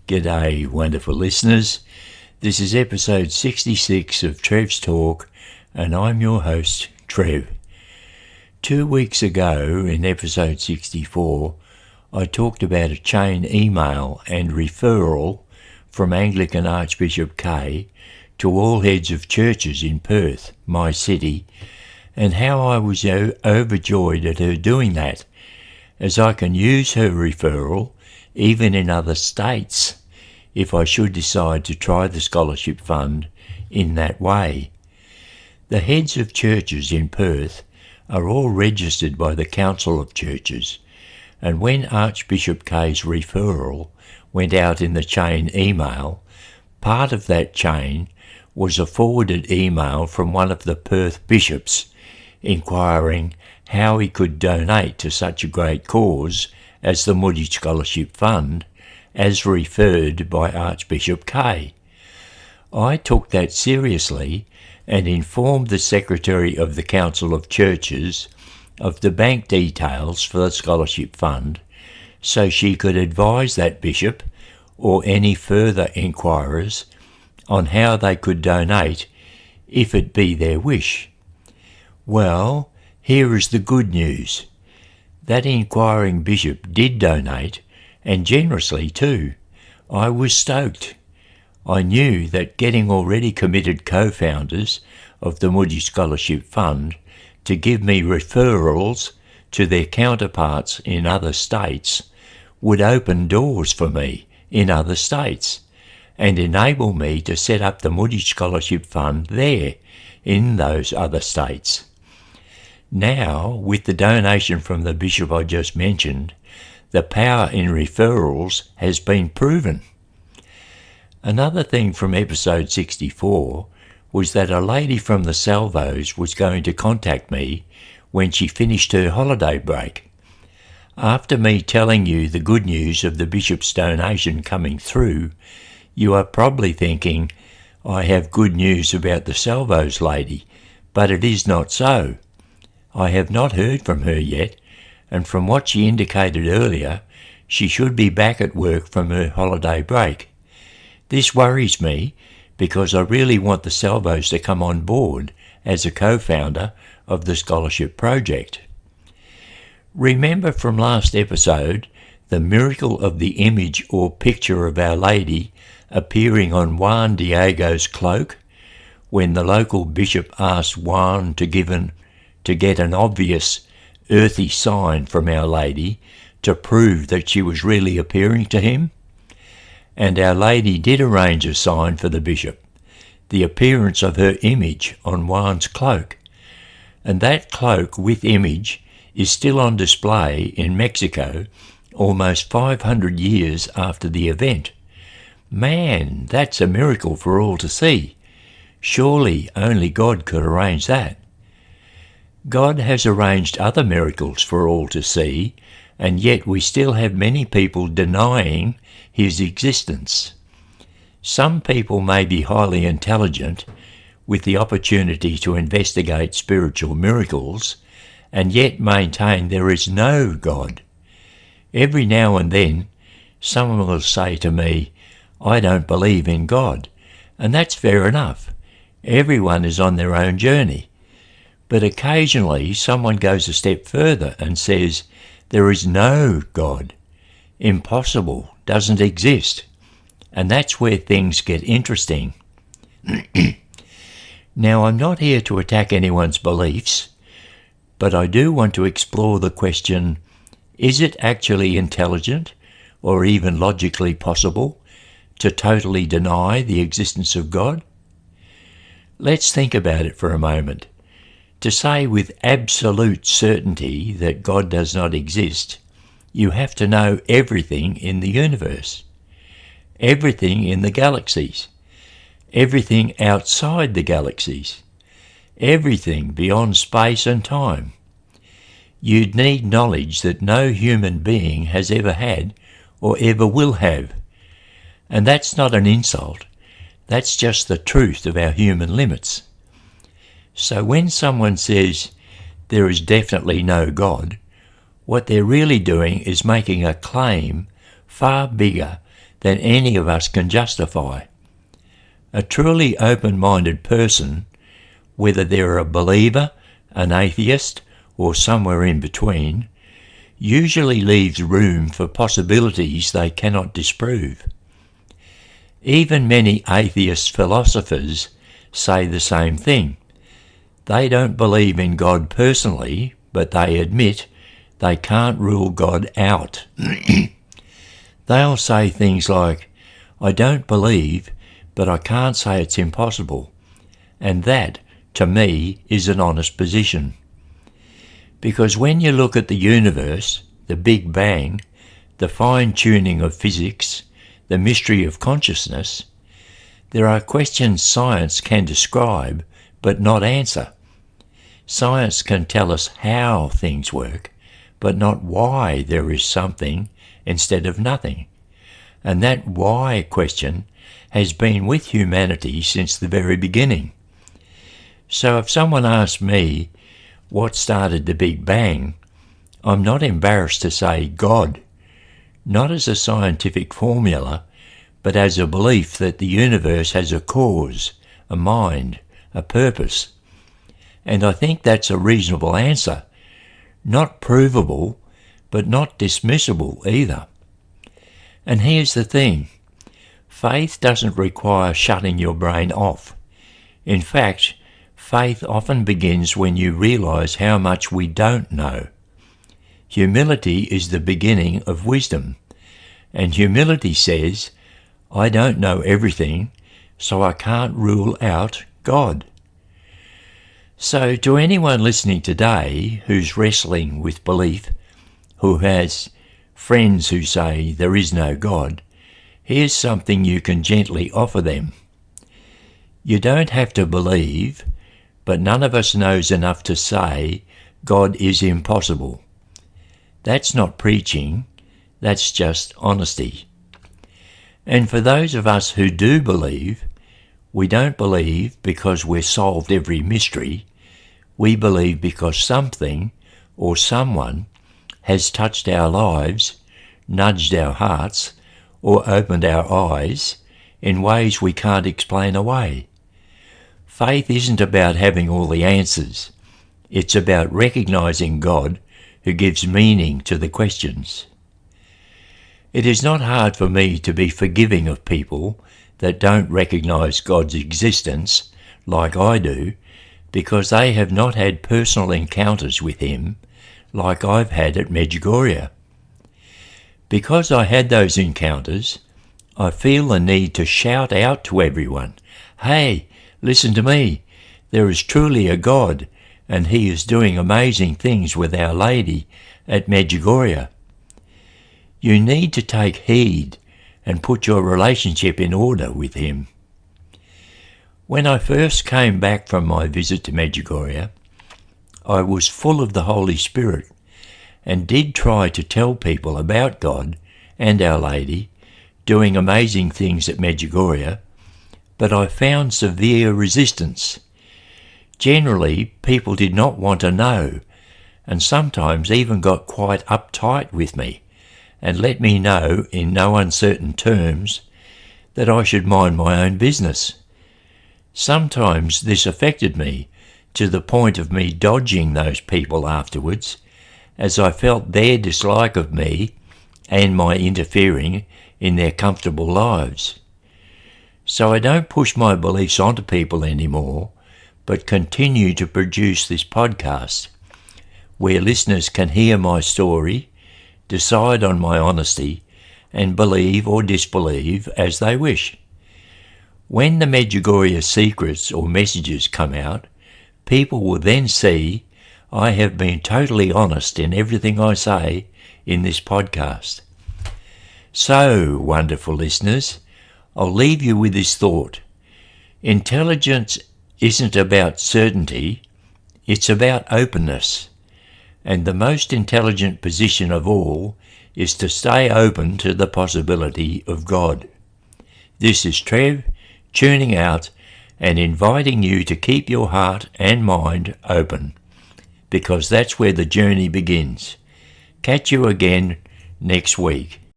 G'day, wonderful listeners. This is episode 66 of Trev's Talk, and I'm your host, Trev. 2 weeks ago, in episode 64, I talked about a chain email and referral from Anglican Archbishop K to all heads of churches in Perth, my city, and how I was overjoyed at her doing that, as I can use her referral even in other states if I should decide to try the scholarship fund in that way. The heads of churches in Perth are all registered by the Council of Churches, and when Archbishop K's referral went out in the chain email, part of that chain was a forwarded email from one of the Perth bishops inquiring how he could donate to such a great cause as the Moody Scholarship Fund, as referred by Archbishop K. I took that seriously and informed the Secretary of the Council of Churches of the bank details for the Scholarship Fund, so she could advise that bishop or any further inquirers on how they could donate if it be their wish. Well, here is the good news. That inquiring bishop did donate, and generously too. I was stoked. I knew that getting already committed co-founders of the Moody Scholarship Fund to give me referrals to their counterparts in other states would open doors for me in other states and enable me to set up the Moody Scholarship Fund there in those other states. Now, with the donation from the bishop I just mentioned, the power in referrals has been proven. Another thing from episode 64 was that a lady from the Salvos was going to contact me when she finished her holiday break. After me telling you the good news of the bishop's donation coming through, you are probably thinking, I have good news about the Salvos lady, but it is not so. I have not heard from her yet, and from what she indicated earlier, she should be back at work from her holiday break. This worries me because I really want the Salvos to come on board as a co-founder of the scholarship project. Remember from last episode the miracle of the image or picture of Our Lady appearing on Juan Diego's cloak when the local bishop asked Juan to get an obvious earthy sign from Our Lady to prove that she was really appearing to him? And Our Lady did arrange a sign for the bishop, the appearance of her image on Juan's cloak. And that cloak with image is still on display in Mexico almost 500 years after the event. Man, that's a miracle for all to see. Surely only God could arrange that. God has arranged other miracles for all to see, and yet we still have many people denying his existence. Some people may be highly intelligent, with the opportunity to investigate spiritual miracles, and yet maintain there is no God. Every now and then, someone will say to me, I don't believe in God, and that's fair enough. Everyone is on their own journey. But occasionally someone goes a step further and says, there is no God. Impossible, doesn't exist. And that's where things get interesting. Now, I'm not here to attack anyone's beliefs, but I do want to explore the question, is it actually intelligent or even logically possible to totally deny the existence of God? Let's think about it for a moment. To say with absolute certainty that God does not exist, you have to know everything in the universe, everything in the galaxies, everything outside the galaxies, everything beyond space and time. You'd need knowledge that no human being has ever had or ever will have. And that's not an insult. That's just the truth of our human limits. So when someone says there is definitely no God, what they're really doing is making a claim far bigger than any of us can justify. A truly open-minded person, whether they're a believer, an atheist, or somewhere in between, usually leaves room for possibilities they cannot disprove. Even many atheist philosophers say the same thing. They don't believe in God personally, but they admit they can't rule God out. They'll say things like, "I don't believe, but I can't say it's impossible." And that, to me, is an honest position. Because when you look at the universe, the Big Bang, the fine-tuning of physics, the mystery of consciousness, there are questions science can describe but not answer. Science can tell us how things work, but not why there is something instead of nothing. And that why question has been with humanity since the very beginning. So if someone asks me what started the Big Bang, I'm not embarrassed to say God, not as a scientific formula, but as a belief that the universe has a cause, a mind, a purpose. And I think that's a reasonable answer, not provable, but not dismissible either. And here's the thing, faith doesn't require shutting your brain off. In fact, faith often begins when you realise how much we don't know. Humility is the beginning of wisdom, and humility says, I don't know everything, so I can't rule out God. So to anyone listening today who's wrestling with belief, who has friends who say there is no God, here's something you can gently offer them. You don't have to believe, but none of us knows enough to say God is impossible. That's not preaching, that's just honesty. And for those of us who do believe, we don't believe because we've solved every mystery. We believe because something or someone has touched our lives, nudged our hearts, or opened our eyes in ways we can't explain away. Faith isn't about having all the answers. It's about recognising God who gives meaning to the questions. It is not hard for me to be forgiving of people that don't recognise God's existence like I do, because they have not had personal encounters with him like I've had at Medjugorje. Because I had those encounters, I feel the need to shout out to everyone, "Hey, listen to me, there is truly a God, and he is doing amazing things with Our Lady at Medjugorje." You need to take heed and put your relationship in order with him. When I first came back from my visit to Medjugorje, I was full of the Holy Spirit and did try to tell people about God and Our Lady doing amazing things at Medjugorje, but I found severe resistance. Generally, people did not want to know, and sometimes even got quite uptight with me and let me know in no uncertain terms that I should mind my own business. Sometimes this affected me to the point of me dodging those people afterwards, as I felt their dislike of me and my interfering in their comfortable lives. So I don't push my beliefs onto people anymore, but continue to produce this podcast, where listeners can hear my story, decide on my honesty, and believe or disbelieve as they wish. When the Medjugorje secrets or messages come out, people will then see I have been totally honest in everything I say in this podcast. So, wonderful listeners, I'll leave you with this thought. Intelligence isn't about certainty, it's about openness. And the most intelligent position of all is to stay open to the possibility of God. This is Trev, tuning out and inviting you to keep your heart and mind open, because that's where the journey begins. Catch you again next week.